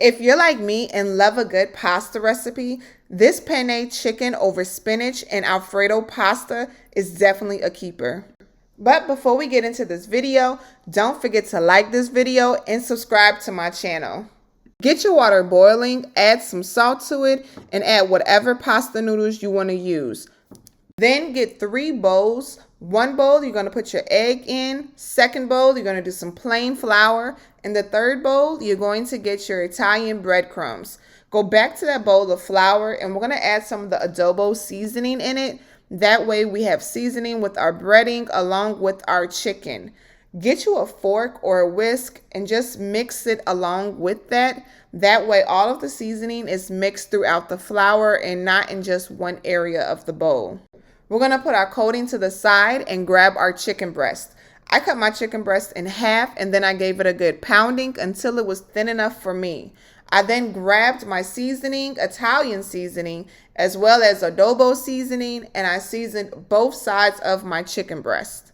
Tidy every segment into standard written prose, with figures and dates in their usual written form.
If you're like me and love a good pasta recipe, this penne chicken over spinach and Alfredo pasta is definitely a keeper. But before we get into this video, don't forget to like this video and subscribe to my channel. Get your water boiling, add some salt to it, and add whatever pasta noodles you want to use. Then get 3 bowls. One bowl, you're going to put your egg in. Second bowl, you're going to do some plain flour. In the third bowl, you're going to get your Italian breadcrumbs. Go back to that bowl of flour, and we're going to add some of the adobo seasoning in it. That way we have seasoning with our breading along with our chicken. Get you a fork or a whisk and just mix it along with that. That way all of the seasoning is mixed throughout the flour and not in just one area of the bowl. We're going to put our coating to the side and grab our chicken breast. I cut my chicken breast in half and then I gave it a good pounding until it was thin enough for me. I then grabbed my seasoning, Italian seasoning, as well as adobo seasoning, and I seasoned both sides of my chicken breast.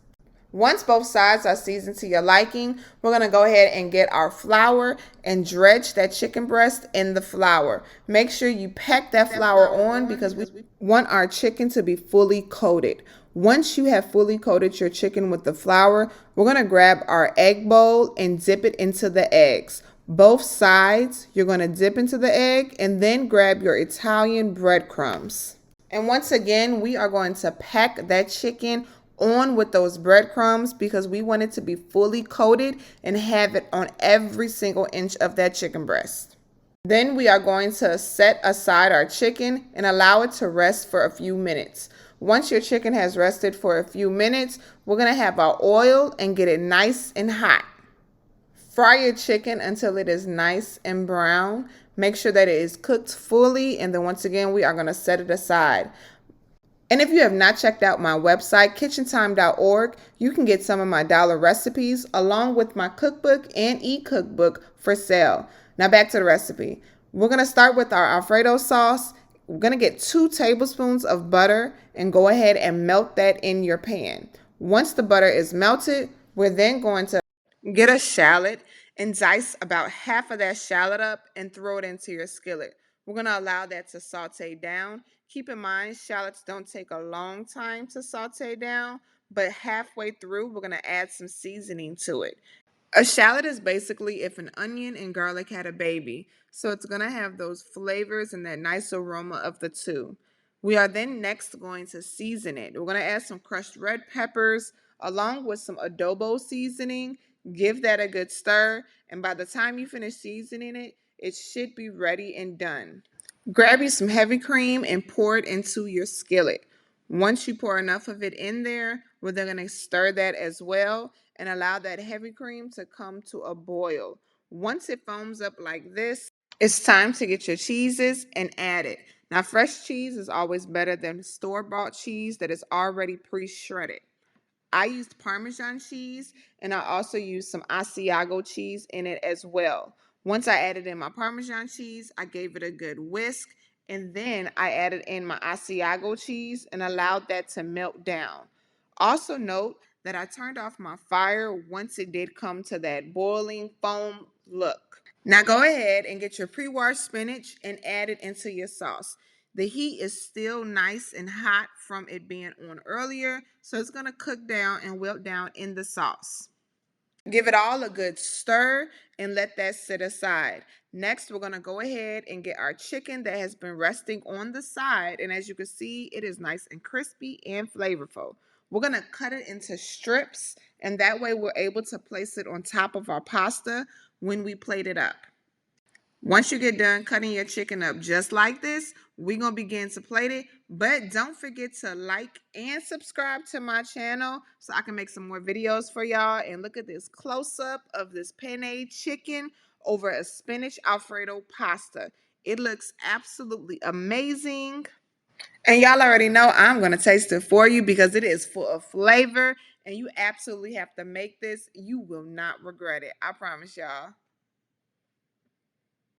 Once both sides are seasoned to your liking, we're going to go ahead and get our flour and dredge that chicken breast in the flour. Make sure you pack that flour on because we want our chicken to be fully coated. Once you have fully coated your chicken with the flour, we're going to grab our egg bowl and dip it into the eggs. Both sides, you're going to dip into the egg and then grab your Italian breadcrumbs. And once again, we are going to pack that chicken on with those breadcrumbs because we want it to be fully coated and have it on every single inch of that chicken breast. Then we are going to set aside our chicken and allow it to rest for a few minutes. Once your chicken has rested for a few minutes, we're going to have our oil and get it nice and hot. Fry your chicken until it is nice and brown. Make sure that it is cooked fully, and then once again, we are going to set it aside. And if you have not checked out my website, kitchentime.org, you can get some of my dollar recipes along with my cookbook and e-cookbook for sale. Now back to the recipe. We're going to start with our Alfredo sauce. We're going to get 2 tablespoons of butter and go ahead and melt that in your pan. Once the butter is melted, we're then going to get a shallot and dice about half of that shallot up and throw it into your skillet. We're going to allow that to saute down. Keep in mind, shallots don't take a long time to saute down, but halfway through, we're going to add some seasoning to it. A shallot is basically if an onion and garlic had a baby, so it's going to have those flavors and that nice aroma of the two. We are then next going to season it. We're going to add some crushed red peppers along with some adobo seasoning. Give that a good stir, and by the time you finish seasoning it, it should be ready and done. Grab you some heavy cream and pour it into your skillet. Once you pour enough of it in there, we're then going to stir that as well and allow that heavy cream to come to a boil. Once it foams up like this, it's time to get your cheeses and add it. Now, fresh cheese is always better than store-bought cheese that is already pre-shredded. I used Parmesan cheese, and I also used some Asiago cheese in it as well. Once I added in my Parmesan cheese, I gave it a good whisk, and then I added in my Asiago cheese and allowed that to melt down. Also note that I turned off my fire once it did come to that boiling foam look. Now go ahead and get your pre-washed spinach and add it into your sauce. The heat is still nice and hot from it being on earlier, so it's going to cook down and wilt down in the sauce. Give it all a good stir and let that sit aside. Next, we're going to go ahead and get our chicken that has been resting on the side, and as you can see, it is nice and crispy and flavorful. We're going to cut it into strips, and that way we're able to place it on top of our pasta when we plate it up. Once you get done cutting your chicken up just like this, we're going to begin to plate it. But don't forget to like and subscribe to my channel so I can make some more videos for y'all. And look at this close-up of this penne chicken over a spinach Alfredo pasta. It looks absolutely amazing. And y'all already know I'm going to taste it for you because it is full of flavor. And you absolutely have to make this. You will not regret it. I promise y'all.